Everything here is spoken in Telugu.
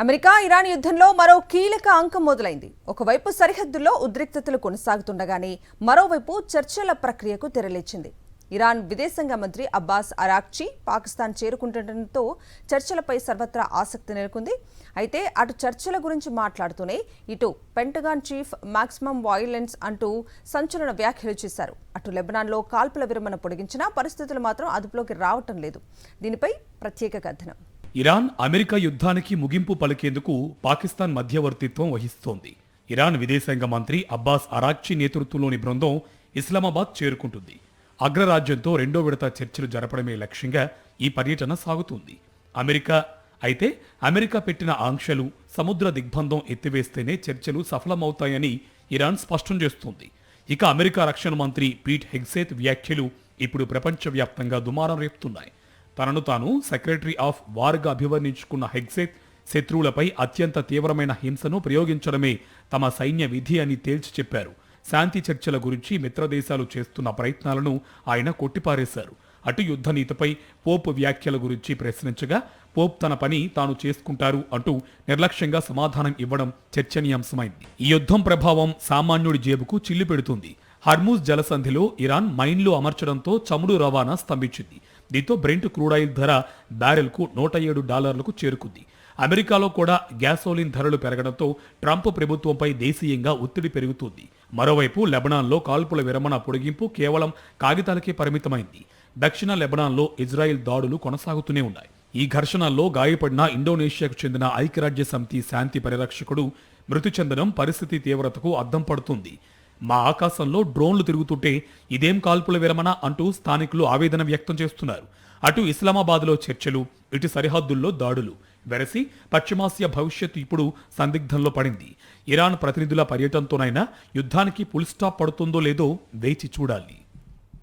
అమెరికా ఇరాన్ యుద్ధంలో మరో కీలక అంకం మొదలైంది. ఒకవైపు సరిహద్దుల్లో ఉద్రిక్తతలు కొనసాగుతుండగానే మరోవైపు చర్చల ప్రక్రియకు తెరలేచింది. ఇరాన్ విదేశాంగ మంత్రి అబ్బాస్ అరాక్చి పాకిస్తాన్ చేరుకుంటుండటంతో చర్చలపై సర్వత్రా ఆసక్తి నెలకొంది. అయితే అటు చర్చల గురించి మాట్లాడుతూనే ఇటు పెంటగాన్ చీఫ్ మాక్సిమం వయలెన్స్ అంటూ సంచలన వ్యాఖ్యలు చేశారు. అటు లెబనాన్లో కాల్పుల విరమణ పొడిగించినా పరిస్థితులు మాత్రం అదుపులోకి రావటం లేదు. దీనిపై ప్రత్యేక కథనం. ఇరాన్ అమెరికా యుద్ధానికి ముగింపు పలికేందుకు పాకిస్తాన్ మధ్యవర్తిత్వం వహిస్తోంది. ఇరాన్ విదేశాంగ మంత్రి అబ్బాస్ అరాక్చి నేతృత్వంలోని బృందం ఇస్లామాబాద్ చేరుకుంటుంది. అగ్రరాజ్యంతో రెండో విడత చర్చలు జరపడమే లక్ష్యంగా ఈ పర్యటన సాగుతుంది. అమెరికా పెట్టిన ఆంక్షలు, సముద్ర దిగ్బంధం ఎత్తివేస్తేనే చర్చలు సఫలమవుతాయని ఇరాన్ స్పష్టం చేస్తోంది. ఇక అమెరికా రక్షణ మంత్రి పీట్ హెగ్సేత్ వ్యాఖ్యలు ఇప్పుడు ప్రపంచవ్యాప్తంగా దుమారం రేపుతున్నాయి. తనను తాను సెక్రటరీ ఆఫ్ వార్గా అభివర్ణించుకున్న హెగ్సేత్ శత్రువులపై అత్యంత తీవ్రమైన హింసను ప్రయోగించడమే తమ సైన్య విధి అని తేల్చి చెప్పారు. శాంతి చర్చల గురించి మిత్రదేశాలు చేస్తున్న ప్రయత్నాలను ఆయన కొట్టిపారేశారు. అటు యుద్ధ నీతిపై పోప్ వ్యాఖ్యల గురించి ప్రశ్నించగా పోప్ తన పని తాను చేసుకుంటారు అంటూ నిర్లక్ష్యంగా సమాధానం ఇవ్వడం చర్చనీయాంశమైంది. ఈ యుద్ధం ప్రభావం సామాన్యుడి జేబుకు చిల్లు పెడుతుంది. హర్మూజ్ జలసంధిలో ఇరాన్ మైన్లు అమర్చడంతో చమురు రవాణా స్తంభించింది. దీంతో బ్రెంట్ క్రూడాయిల్ ధర బ్యారెల్కు $107కు చేరుకుంది. అమెరికాలో కూడా గ్యాసోలిన్ ధరలు పెరగడంతో ట్రంప్ ప్రభుత్వంపై దేశీయంగా ఒత్తిడి పెరుగుతుంది. మరోవైపు లెబనాన్లో కాల్పుల విరమణ పొడిగింపు కేవలం కాగితాలకే పరిమితమైంది. దక్షిణ లెబనాన్లో ఇజ్రాయెల్ దాడులు కొనసాగుతూనే ఉన్నాయి. ఈ ఘర్షణల్లో గాయపడిన ఇండోనేషియాకు చెందిన ఐక్యరాజ్య సమితి శాంతి పరిరక్షకుడు మృతి చెందడం పరిస్థితి తీవ్రతకు అద్దం పడుతుంది. మా ఆకాశంలో డ్రోన్లు తిరుగుతుంటే ఇదేం కాల్పుల విరమణ అంటూ స్థానికులు ఆవేదన వ్యక్తం చేస్తున్నారు. అటు ఇస్లామాబాద్లో చర్చలు, ఇటు సరిహద్దుల్లో దాడులు వెరసి పశ్చిమాసియా భవిష్యత్తు ఇప్పుడు సందిగ్ధంలో పడింది. ఇరాన్ ప్రతినిధుల పర్యటనతోనైనా యుద్ధానికి ఫుల్ స్టాప్ పడుతుందో లేదో వేచి చూడాలి.